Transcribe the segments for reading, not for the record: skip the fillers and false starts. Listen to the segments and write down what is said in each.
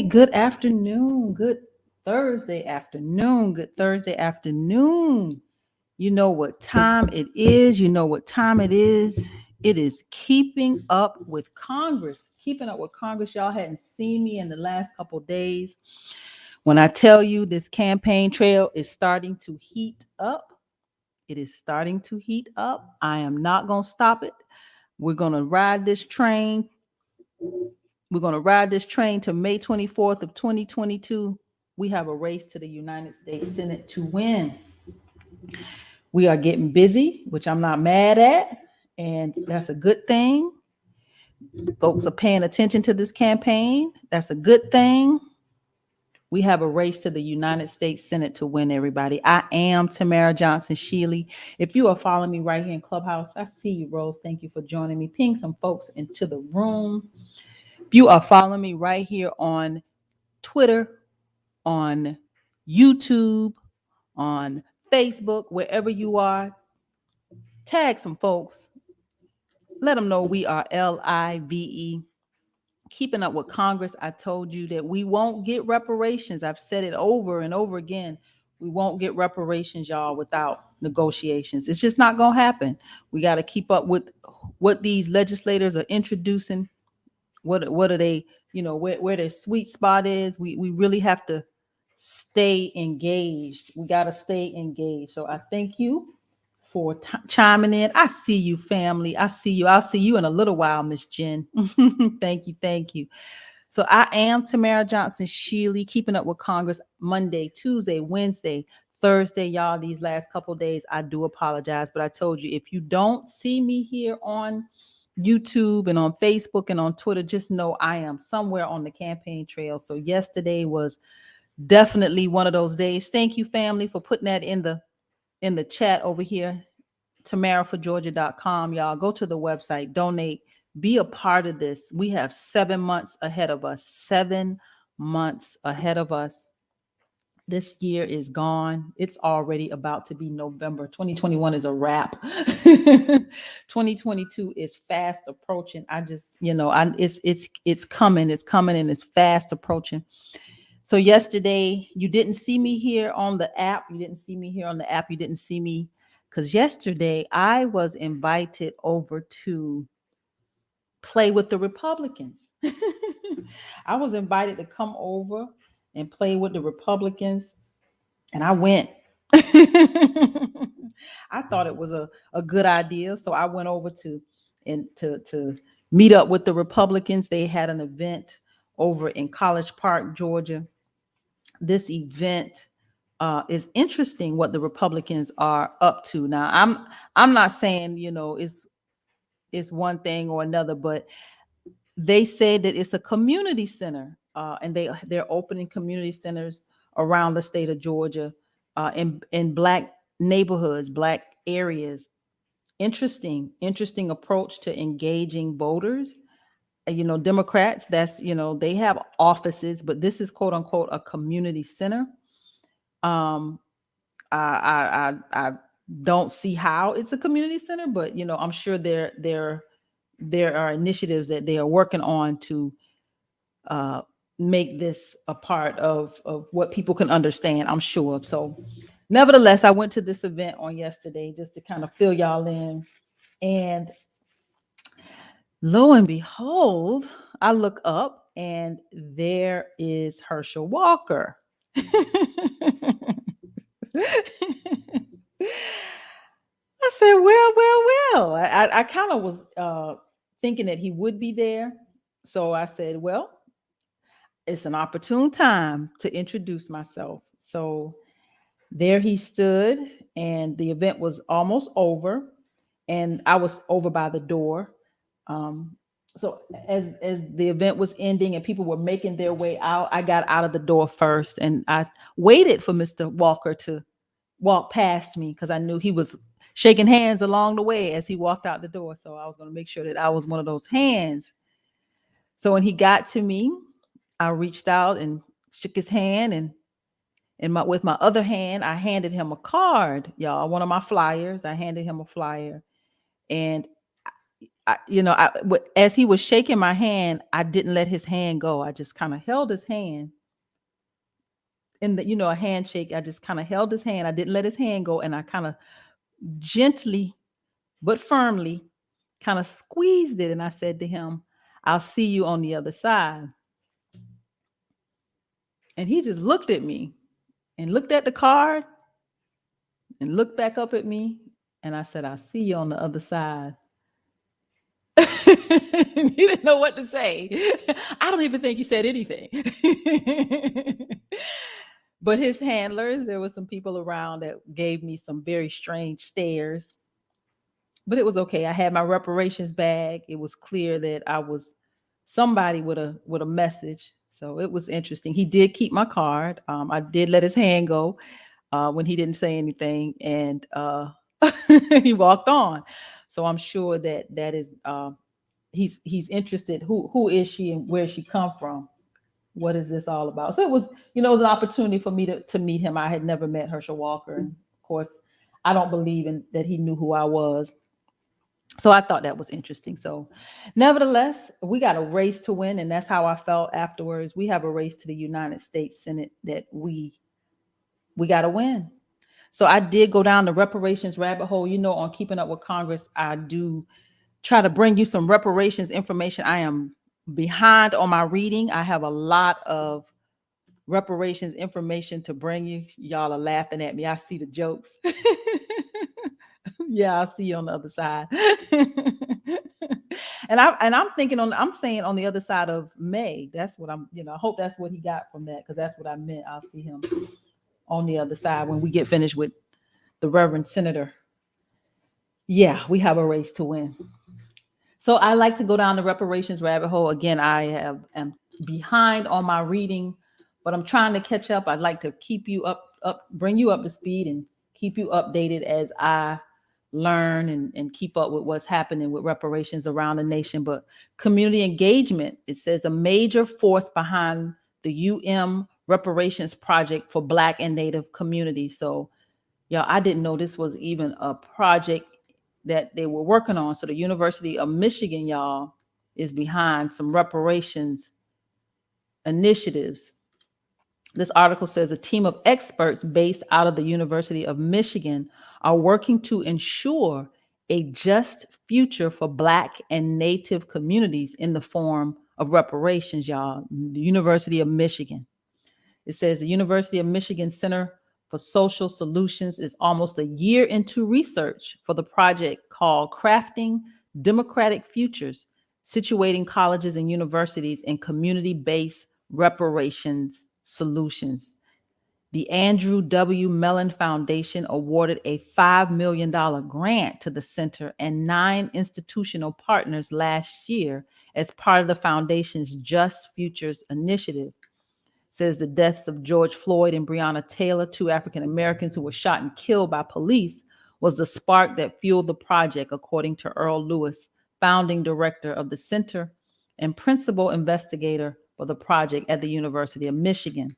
good afternoon, good Thursday afternoon, good Thursday afternoon. You know what time it is. You know what time it is. It is Keeping Up with Congress. Keeping Up with Congress. Y'all hadn't seen me in the last couple days. When I tell you this campaign trail is starting to heat up, it is starting to heat up. I am not going to stop it. We're going to ride this train. We're going to ride this train to May 24th of 2022. We have a race to the United States Senate to win. We are getting busy, which I'm not mad at, and that's a good thing. Folks are paying attention to this campaign. That's a good thing. We have a race to the United States Senate to win, everybody. I am Tamara Johnson Shealey. If you are following me right here in Clubhouse, I see you, Rose. Thank you for joining me. Ping some folks into the room. If you are following me right here on Twitter, on YouTube, on Facebook, wherever you are, tag some folks. Let them know we are LIVE. Keeping Up with Congress. I told you that we won't get reparations. I've said it over and over again. We won't get reparations, y'all, without negotiations. It's just not going to happen. We got to keep up with what these legislators are introducing. What are they, where their sweet spot is. We really have to stay engaged. We got to stay engaged. So I thank you for chiming in. I see you, family. I see you. I'll see you in a little while, Miss Jen. Thank you. Thank you. So I am Tamara Johnson Shealey, Keeping Up with Congress, Monday, Tuesday, Wednesday, Thursday. Y'all, these last couple of days, I do apologize. But I told you, if you don't see me here on YouTube and on Facebook and on Twitter, just know I am somewhere on the campaign trail. So yesterday was definitely one of those days. Thank you, family, for putting that in the chat over here. TamaraForGeorgia.com. Y'all go to the website, donate, be a part of this. We have 7 months ahead of us. 7 months ahead of us. This year is gone. It's already about to be November. 2021 is a wrap. 2022 is fast approaching. It's coming. It's coming and it's fast approaching. So yesterday, you didn't see me here on the app. You didn't see me because yesterday I was invited over to play with the Republicans. I was invited to come over and play with the Republicans, and I went. I thought it was a good idea, so I went over to meet up with the Republicans. They had an event over in College Park, Georgia. This event is interesting. What the Republicans are up to now. I'm not saying it's one thing or another, but they say that it's a community center, and they're opening community centers around the state of Georgia, in Black neighborhoods, Black areas. Interesting approach to engaging voters. Democrats, they have offices, but this is quote unquote a community center. I don't see how it's a community center, but I'm sure there are initiatives that they are working on to make this a part of what people can understand, I'm sure. So nevertheless, I went to this event on yesterday just to kind of fill y'all in, and lo and behold, I look up and there is Herschel Walker. I said, well. I kind of was thinking that he would be there. So I said, well, it's an opportune time to introduce myself. So there he stood, and the event was almost over, and I was over by the door. So as the event was ending and people were making their way out, I got out of the door first, and I waited for Mr. Walker to walk past me because I knew he was shaking hands along the way as he walked out the door. So I was going to make sure that I was one of those hands. So when he got to me, I reached out and shook his hand, and with my other hand, I handed him a card, y'all, one of my flyers. I handed him a flyer, and as he was shaking my hand, I didn't let his hand go. I just kind of held his hand in a handshake. I just kind of held his hand. I didn't let his hand go. And I kind of gently but firmly kind of squeezed it. And I said to him, I'll see you on the other side. And he just looked at me and looked at the card and looked back up at me. And I said, I'll see you on the other side. He didn't know what to say. I don't even think he said anything. But his handlers, there were some people around that gave me some very strange stares. But it was okay. I had my reparations bag. It was clear that I was somebody with a message. So it was interesting. He did keep my card. I did let his hand go when he didn't say anything, and he walked on. So I'm sure that is he's interested. Who is she and where she come from? What is this all about? So it was, it was an opportunity for me to meet him. I had never met Herschel Walker, and of course, I don't believe in that he knew who I was. So I thought that was interesting. So nevertheless, we got a race to win, and that's how I felt afterwards. We have a race to the United States Senate that we got to win. So I did go down the reparations rabbit hole. On Keeping Up with Congress, I do try to bring you some reparations information. I am behind on my reading. I have a lot of reparations information to bring you. Y'all are laughing at me. I see the jokes. Yeah, I'll see you on the other side. and I'm thinking I'm saying on the other side of May. That's what I'm, I hope that's what he got from that, because that's what I meant. I'll see him on the other side when we get finished with the Reverend Senator. Yeah, we have a race to win. So I like to go down the reparations rabbit hole. Again, I am behind on my reading, but I'm trying to catch up. I'd like to keep you up, bring you up to speed and keep you updated as I learn and keep up with what's happening with reparations around the nation. But community engagement, it says, a major force behind the reparations project for Black and Native communities. So, y'all, I didn't know this was even a project that they were working on. So the University of Michigan, y'all, is behind some reparations initiatives. This article says a team of experts based out of the University of Michigan are working to ensure a just future for Black and Native communities in the form of reparations, y'all. The University of Michigan. It says the University of Michigan Center for Social Solutions is almost a year into research for the project called Crafting Democratic Futures, situating colleges and universities in community-based reparations solutions. The Andrew W. Mellon Foundation awarded a $5 million grant to the center and 9 institutional partners last year as part of the foundation's Just Futures initiative. Says the deaths of George Floyd and Breonna Taylor, 2 African Americans who were shot and killed by police, was the spark that fueled the project, according to Earl Lewis, founding director of the center and principal investigator for the project at the University of Michigan.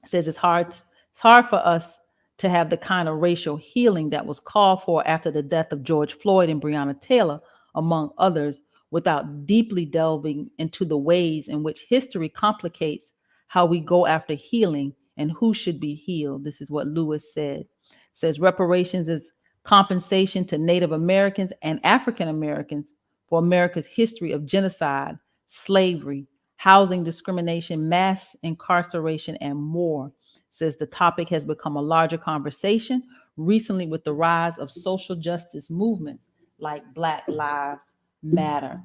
Says it's hard for us to have the kind of racial healing that was called for after the death of George Floyd and Breonna Taylor, among others, without deeply delving into the ways in which history complicates how we go after healing and who should be healed. This is what Lewis said. It says reparations is compensation to Native Americans and African Americans for America's history of genocide, slavery, housing discrimination, mass incarceration, and more. It says the topic has become a larger conversation recently with the rise of social justice movements like Black Lives Matter.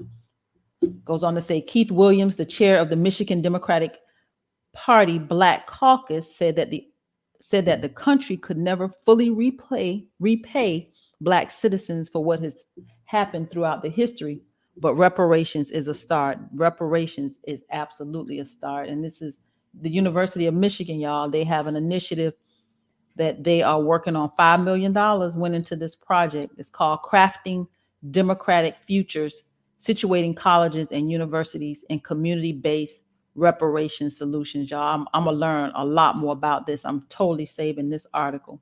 Goes on to say Keith Williams, the chair of the Michigan Democratic Party Black Caucus, said that the country could never fully repay Black citizens for what has happened throughout the history, but reparations is a start. Reparations is absolutely a start. And this is the University of Michigan, y'all. They have an initiative that they are working on. $5 million went into this project. It's called Crafting Democratic Futures, situating colleges and universities in community-based reparation solutions, y'all. I'm going to learn a lot more about this. I'm totally saving this article.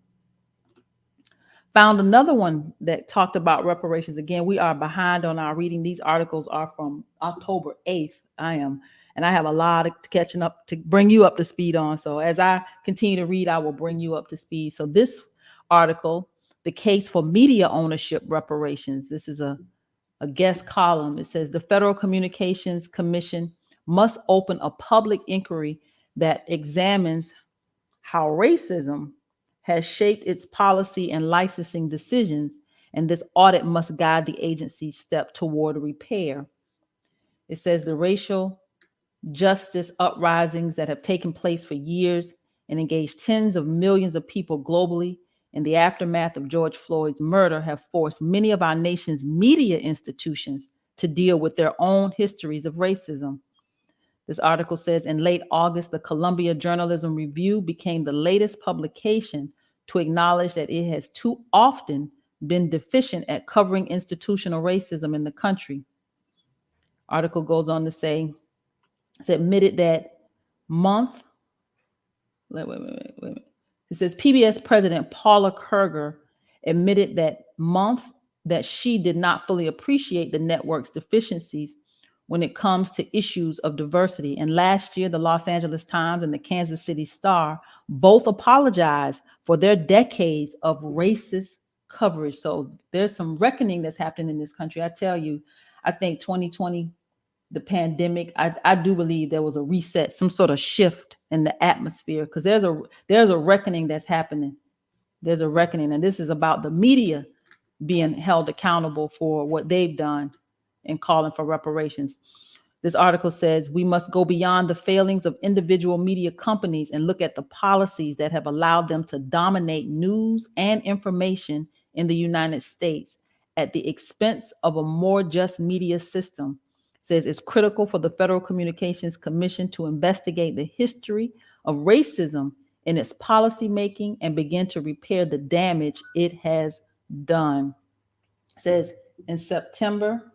Found another one that talked about reparations. Again, we are behind on our reading. These articles are from October 8th. And I have a lot of catching up to bring you up to speed on. So as I continue to read, I will bring you up to speed. So this article, The Case for Media Ownership Reparations. This is a guest column. It says the Federal Communications Commission must open a public inquiry that examines how racism has shaped its policy and licensing decisions, and this audit must guide the agency's step toward repair. It says the racial justice uprisings that have taken place for years and engaged tens of millions of people globally in the aftermath of George Floyd's murder have forced many of our nation's media institutions to deal with their own histories of racism. This article says in late August, the Columbia Journalism Review became the latest publication to acknowledge that it has too often been deficient at covering institutional racism in the country. Article goes on to say, it's admitted that month, wait. It says PBS President Paula Kerger admitted that month that she did not fully appreciate the network's deficiencies when it comes to issues of diversity. And last year, the Los Angeles Times and the Kansas City Star both apologized for their decades of racist coverage. So there's some reckoning that's happening in this country. I tell you, I think 2020, the pandemic, I do believe there was a reset, some sort of shift in the atmosphere, because there's a reckoning that's happening. There's a reckoning, and this is about the media being held accountable for what they've done and calling for reparations. This article says we must go beyond the failings of individual media companies and look at the policies that have allowed them to dominate news and information in the United States at the expense of a more just media system. It says it's critical for the Federal Communications Commission to investigate the history of racism in its policymaking and begin to repair the damage it has done. It says in September,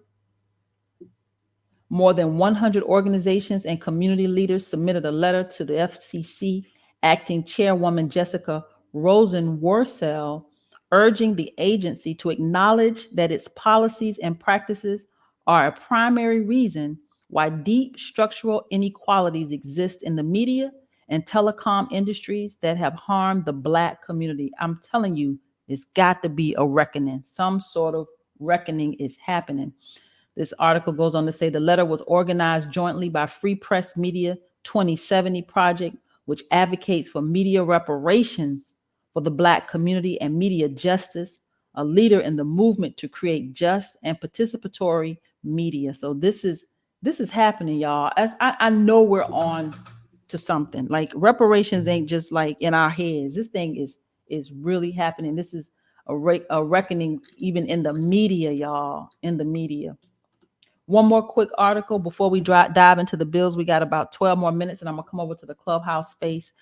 more than 100 organizations and community leaders submitted a letter to the FCC acting chairwoman Jessica Rosenworcel, urging the agency to acknowledge that its policies and practices are a primary reason why deep structural inequalities exist in the media and telecom industries that have harmed the Black community. I'm telling you, it's got to be a reckoning. Some sort of reckoning is happening. This article goes on to say the letter was organized jointly by Free Press Media 2070 Project, which advocates for media reparations for the Black community and media justice, a leader in the movement to create just and participatory media. So this is happening, y'all. As I know we're on to something. Like reparations ain't just like in our heads. This thing is really happening. This is a reckoning even in the media, y'all, in the media. One more quick article before we dive into the bills. We got about 12 more minutes and I'm gonna come over to the clubhouse space.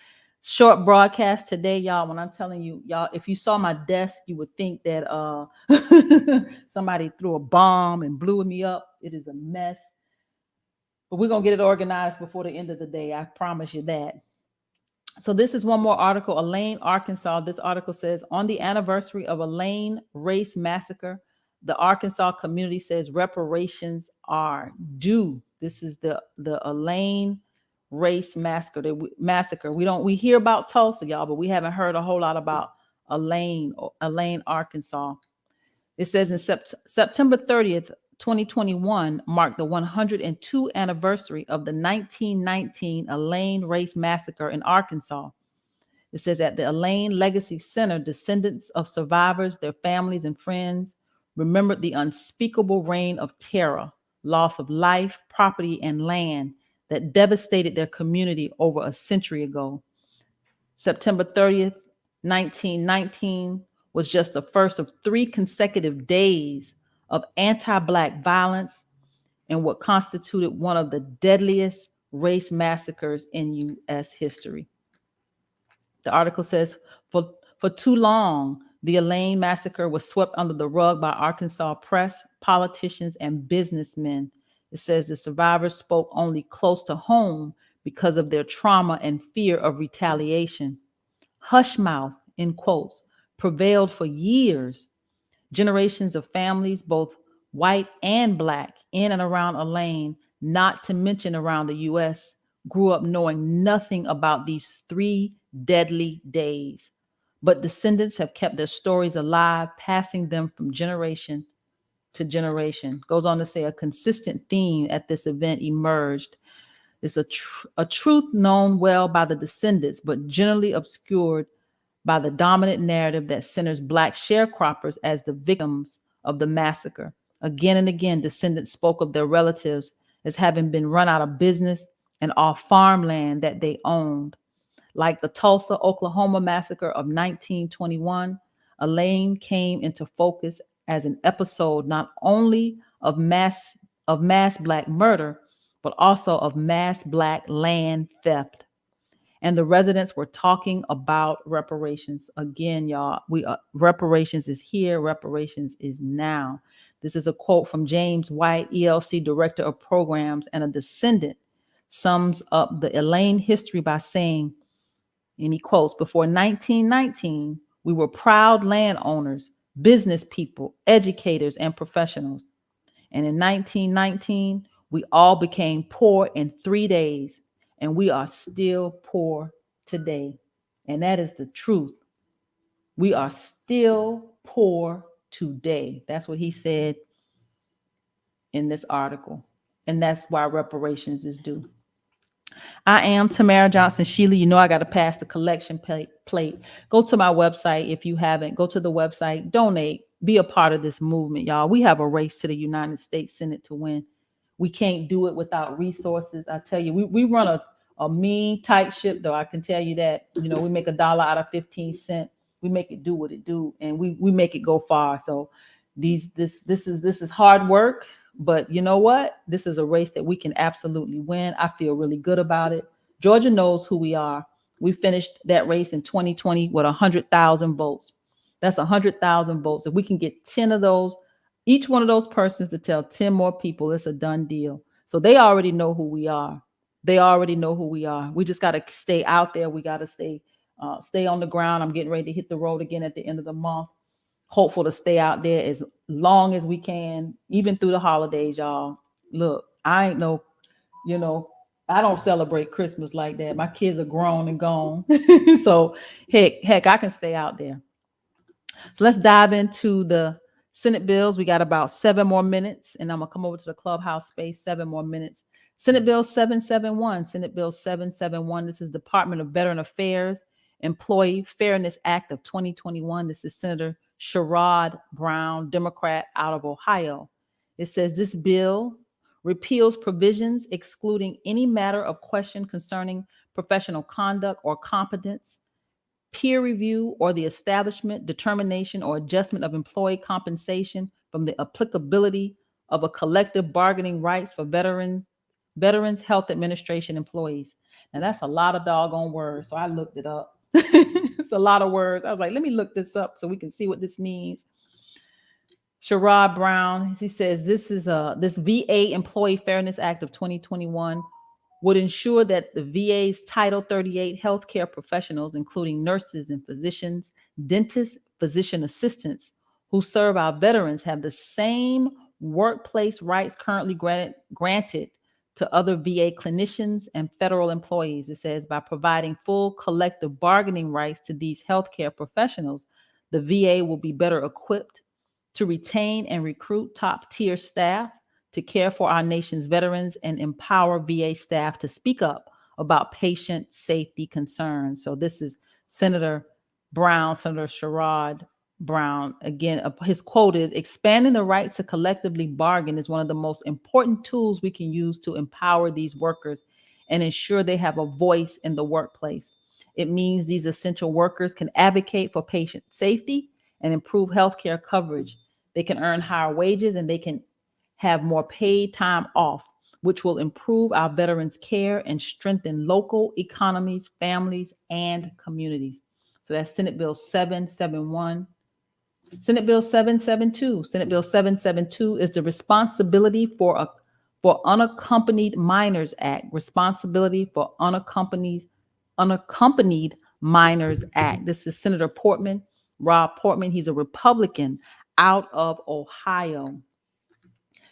Short broadcast today, y'all. When I'm telling you, y'all, if you saw my desk, you would think that somebody threw a bomb and blew me up. It is a mess. But we're gonna get it organized before the end of the day. I promise you that. So this is one more article, Elaine, Arkansas. This article says, on the anniversary of Elaine Race Massacre, the Arkansas community says reparations are due. This is the Elaine Race Massacre. We hear about Tulsa, y'all, but we haven't heard a whole lot about Elaine, Arkansas. It says in September 30th, 2021 marked the 102nd anniversary of the 1919 Elaine Race Massacre in Arkansas. It says at the Elaine Legacy Center, descendants of survivors, their families and friends remembered the unspeakable reign of terror, loss of life, property, and land that devastated their community over a century ago. September 30th, 1919 was just the first of 3 consecutive days of anti-Black violence and what constituted one of the deadliest race massacres in U.S. history. The article says, for too long, the Elaine Massacre was swept under the rug by Arkansas press, politicians, and businessmen. It says the survivors spoke only close to home because of their trauma and fear of retaliation. Hush mouth, in quotes, prevailed for years. Generations of families, both white and black, in and around Elaine, not to mention around the U.S., grew up knowing nothing about these 3 deadly days. But descendants have kept their stories alive, passing them from generation to generation. Goes on to say a consistent theme at this event emerged. It's a truth known well by the descendants, but generally obscured by the dominant narrative that centers Black sharecroppers as the victims of the massacre. Again and again, descendants spoke of their relatives as having been run out of business and off farmland that they owned. Like the Tulsa, Oklahoma massacre of 1921, Elaine came into focus as an episode not only of mass Black murder, but also of mass Black land theft. And the residents were talking about reparations. Again, y'all, reparations is here, reparations is now. This is a quote from James White, ELC Director of Programs and a descendant, sums up the Elaine history by saying, and he quotes, before 1919, we were proud landowners, business people, educators, and professionals. And in 1919, we all became poor in 3 days, and we are still poor today. And that is the truth. We are still poor today. That's what he said in this article. And that's why reparations is due. I am Tamara Johnson Shealey. You know I got to pass the collection plate. Go to my website if you haven't. Go to the website, donate, be a part of this movement, y'all. We have a race to the United States Senate to win. We can't do it without resources. I tell you, we run a mean, tight ship, though. I can tell you that. You know, we make $1 out of 15 cents. We make it do what it do, and we make it go far. So this is hard work. But you know what? This is a race that we can absolutely win. I feel really good about it. Georgia knows who we are. We finished that race in 2020 with 100,000 votes. That's 100,000 votes. If we can get 10 of those, each one of those persons to tell 10 more people, it's a done deal. So they already know who we are. They already know who we are. We just got to stay out there. We got to stay on the ground. I'm getting ready to hit the road again at the end of the month. Hopeful to stay out there as long as we can, even through the holidays, y'all. Look, I ain't no, I don't celebrate Christmas like that. My kids are grown and gone. So heck, I can stay out there. So let's dive into the Senate bills. We got about 7 more minutes, and I'm gonna come over to the clubhouse space, 7 more minutes. Senate Bill 771, Senate Bill 771. This is Department of Veteran Affairs, Employee Fairness Act of 2021. This is Senator Sherrod Brown, Democrat out of Ohio. It says this bill repeals provisions excluding any matter of question concerning professional conduct or competence, peer review, or the establishment, determination, or adjustment of employee compensation from the applicability of a collective bargaining rights for Veterans Health Administration employees. Now that's a lot of doggone words, so I looked it up. It's a lot of words. I was like, let me look this up so we can see what this means. Sherrod Brown, he says this VA Employee Fairness Act of 2021 would ensure that the VA's Title 38 healthcare professionals, including nurses and physicians, dentists, physician assistants who serve our veterans, have the same workplace rights currently granted to other VA clinicians and federal employees. It says by providing full collective bargaining rights to these healthcare professionals, the VA will be better equipped to retain and recruit top-tier staff to care for our nation's veterans and empower VA staff to speak up about patient safety concerns. So this is Senator Sherrod Brown. Again, his quote is, expanding the right to collectively bargain is one of the most important tools we can use to empower these workers and ensure they have a voice in the workplace. It means these essential workers can advocate for patient safety and improve healthcare coverage. They can earn higher wages and they can have more paid time off, which will improve our veterans' care and strengthen local economies, families, and communities. So that's Senate Bill 771. Senate Bill 772. Senate Bill 772 is the Responsibility for Unaccompanied Minors Act. Responsibility for Unaccompanied Minors Act. This is Senator Portman, Rob Portman, he's a Republican out of Ohio.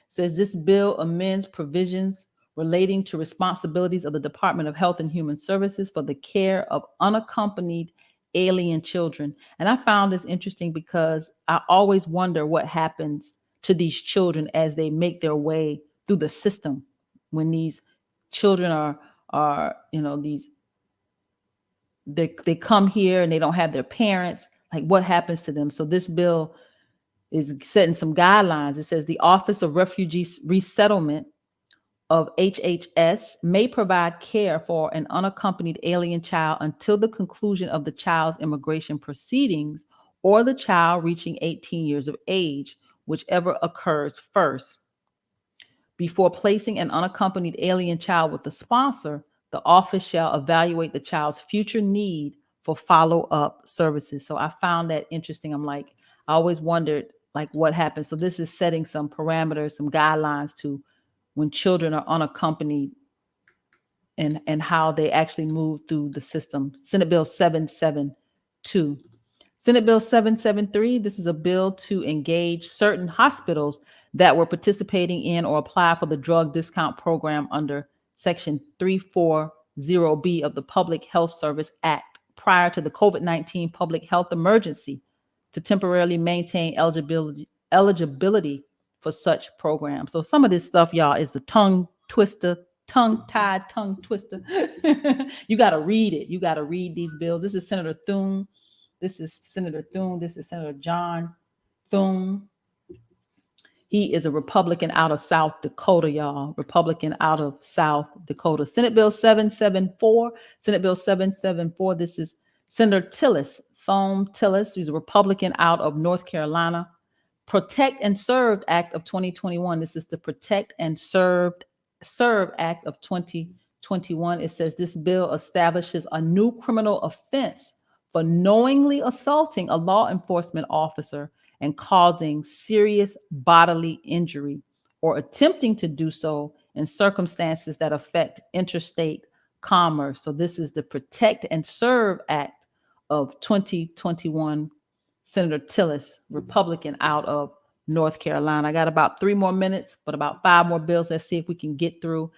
Says this bill amends provisions relating to responsibilities of the Department of Health and Human Services for the care of unaccompanied alien children. And I found this interesting because I always wonder what happens to these children as they make their way through the system. When these children are they come here and they don't have their parents, like what happens to them? So this bill is setting some guidelines. It says the Office of Refugee Resettlement of HHS may provide care for an unaccompanied alien child until the conclusion of the child's immigration proceedings or the child reaching 18 years of age, whichever occurs first. Before placing an unaccompanied alien child with the sponsor, the office shall evaluate the child's future need for follow-up services. So I found that interesting. I always wondered like what happens. So this is setting some parameters, some guidelines to when children are unaccompanied and how they actually move through the system. Senate Bill 772. Senate Bill 773, this is a bill to engage certain hospitals that were participating in or apply for the drug discount program under Section 340B of the Public Health Service Act prior to the COVID-19 public health emergency to temporarily maintain eligibility for such programs. So some of this stuff, y'all, is the tongue-tied tongue twister. You got to read it. You got to read these bills. This is Senator Thune. This is Senator Thune. This is Senator John Thune. He is a Republican out of South Dakota, y'all. Republican out of South Dakota. Senate Bill 774. Senate Bill 774. This is Senator Tillis, Thome Tillis. He's a Republican out of North Carolina. Protect and Serve Act of 2021. This is the Protect and Serve Act of 2021. It says this bill establishes a new criminal offense for knowingly assaulting a law enforcement officer and causing serious bodily injury or attempting to do so in circumstances that affect interstate commerce. So this is the Protect and Serve Act of 2021. Senator Tillis, Republican out of North Carolina. I got about 3 more minutes, but about 5 more bills. Let's see if we can get through.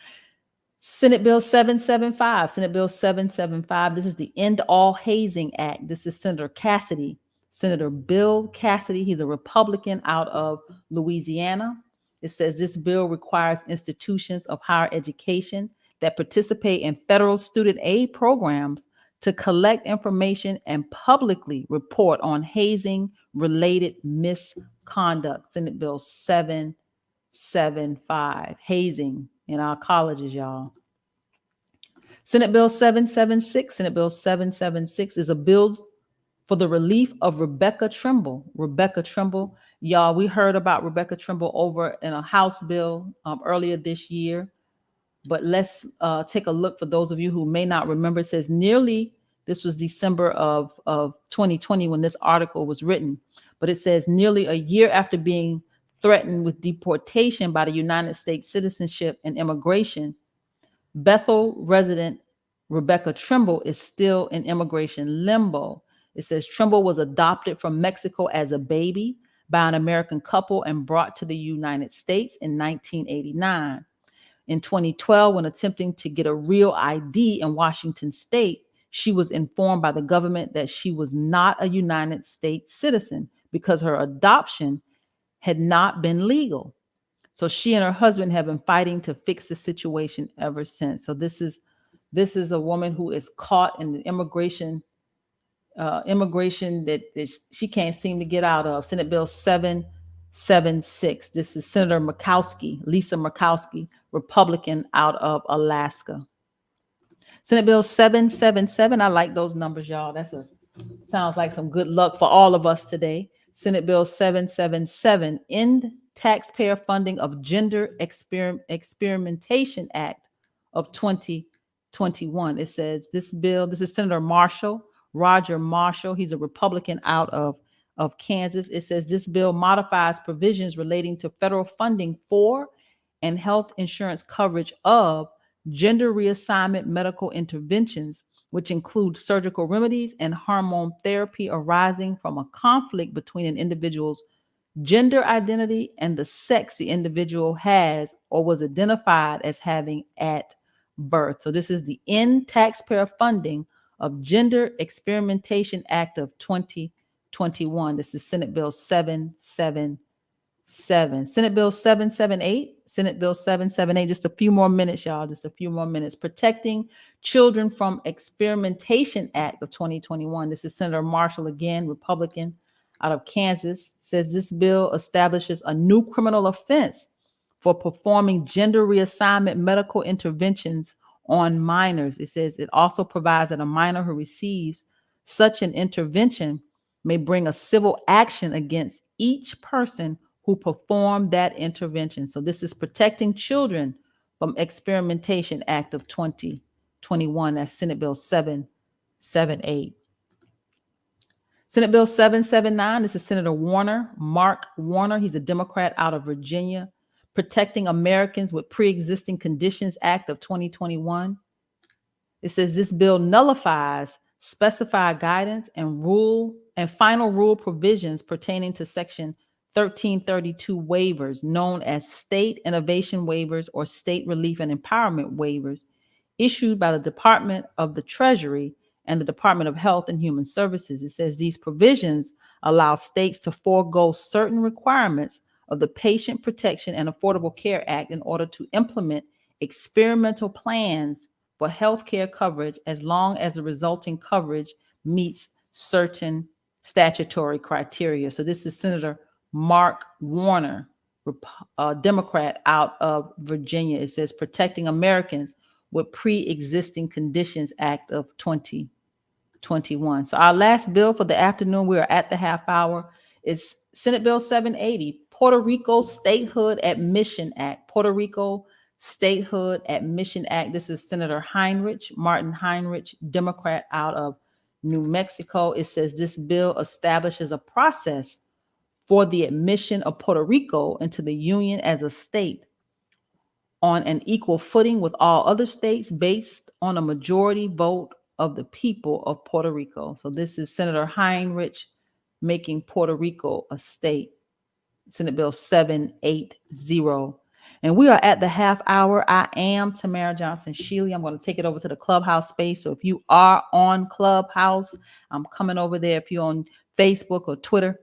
Senate Bill 775. Senate Bill 775. This is the End All Hazing Act. This is Senator Cassidy. Senator Bill Cassidy. He's a Republican out of Louisiana. It says this bill requires institutions of higher education that participate in federal student aid programs to collect information and publicly report on hazing-related misconduct. Senate Bill 775. Hazing in our colleges, y'all. Senate Bill 776. Senate Bill 776 is a bill for the relief of Rebecca Trimble. Rebecca Trimble, y'all, we heard about Rebecca Trimble over in a House bill earlier this year. But let's take a look for those of you who may not remember. It says this was December of 2020 when this article was written. But it says nearly a year after being threatened with deportation by the United States Citizenship and Immigration, Bethel resident Rebecca Trimble is still in immigration limbo. It says Trimble was adopted from Mexico as a baby by an American couple and brought to the United States in 1989. In 2012, when attempting to get a real ID in Washington state, she was informed by the government that she was not a United States citizen because her adoption had not been legal. So she and her husband have been fighting to fix the situation ever since. So this is a woman who is caught in the immigration that she can't seem to get out of. Senate Bill 776. This is Senator Lisa Murkowski, Republican out of Alaska. Senate Bill 777. I like those numbers, y'all. Sounds like some good luck for all of us today. Senate Bill 777, End Taxpayer Funding of Gender Experimentation Act of 2021. It says this is Senator Roger Marshall. He's a Republican out of Kansas. It says this bill modifies provisions relating to federal funding for and health insurance coverage of gender reassignment medical interventions which includes surgical remedies and hormone therapy arising from a conflict between an individual's gender identity and the sex the individual has or was identified as having at birth. So this is the End Taxpayer Funding of Gender Experimentation Act of 2021. This is Senate Bill 777. Senate Bill 778. Senate Bill 778. Just a few more minutes, y'all. Just a few more minutes. Protecting Children from Experimentation Act of 2021. This is Senator Marshall again, Republican, out of Kansas. Says this bill establishes a new criminal offense for performing gender reassignment medical interventions on minors. It says it also provides that a minor who receives such an intervention may bring a civil action against each person who performed that intervention. So this is Protecting Children from Experimentation Act of 2021. That's Senate Bill 778. Senate Bill 779. This is Senator Warner, Mark Warner. He's a Democrat out of Virginia. Protecting Americans with Pre-Existing Conditions Act of 2021. It says this bill nullifies specified guidance and final rule provisions pertaining to Section 1332 waivers, known as state innovation waivers or state relief and empowerment waivers, issued by the Department of the Treasury and the Department of Health and Human Services. It says these provisions allow states to forego certain requirements of the Patient Protection and Affordable Care Act in order to implement experimental plans for health care coverage as long as the resulting coverage meets certain statutory criteria. So this is Senator Mark Warner, Democrat out of Virginia. It says Protecting Americans with Pre-Existing Conditions Act of 2021. So our last bill for the afternoon, we are at the half hour, is Senate Bill 780, Puerto Rico Statehood Admission Act. Puerto Rico Statehood Admission Act. This is Senator Martin Heinrich, Democrat out of New Mexico. It says this bill establishes a process for the admission of Puerto Rico into the Union as a state on an equal footing with all other states based on a majority vote of the people of Puerto Rico. So this is Senator Heinrich making Puerto Rico a state. Senate Bill 780. And we are at the half hour. I am Tamara Johnson Shealey. I'm going to take it over to the Clubhouse space. So if you are on Clubhouse, I'm coming over there. If you're on Facebook or Twitter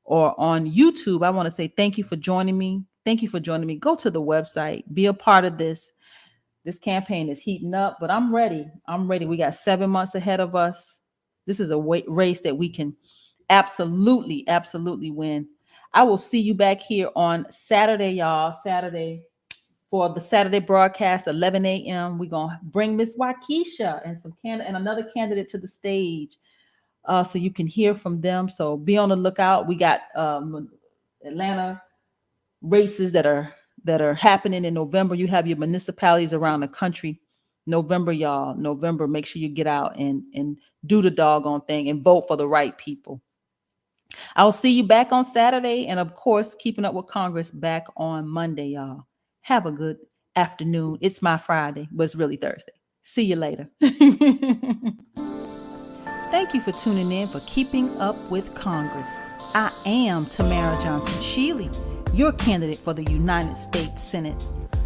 or on YouTube, I want to say thank you for joining me. Thank you for joining me. Go to the website. Be a part of this. This campaign is heating up, but I'm ready. We got 7 months ahead of us. This is a race that we can absolutely win. I will see you back here on Saturday, y'all. Saturday for the Saturday broadcast, 11 a.m. We're going to bring Miss Waukesha and another candidate to the stage so you can hear from them. So be on the lookout. We got Atlanta races that are happening in November. You have your municipalities around the country. November, y'all. November, make sure you get out and do the doggone thing and vote for the right people. I'll see you back on Saturday. And of course, Keeping Up with Congress back on Monday, y'all. Have a good afternoon. It's my Friday, but it's really Thursday. See you later. Thank you for tuning in for Keeping Up with Congress. I am Tamara Johnson Shealey, your candidate for the United States Senate.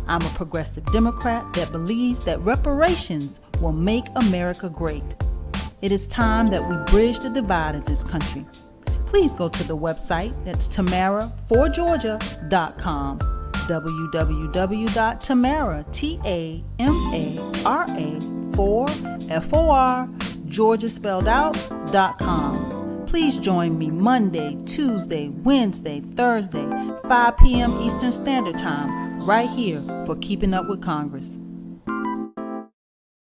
I'm a progressive Democrat that believes that reparations will make America great. It is time that we bridge the divide in this country. Please go to the website. That's tamara4georgia.com. www.tamara, Georgia spelled out.com. Please join me Monday, Tuesday, Wednesday, Thursday, 5 p.m. Eastern Standard Time, right here for Keeping Up with Congress.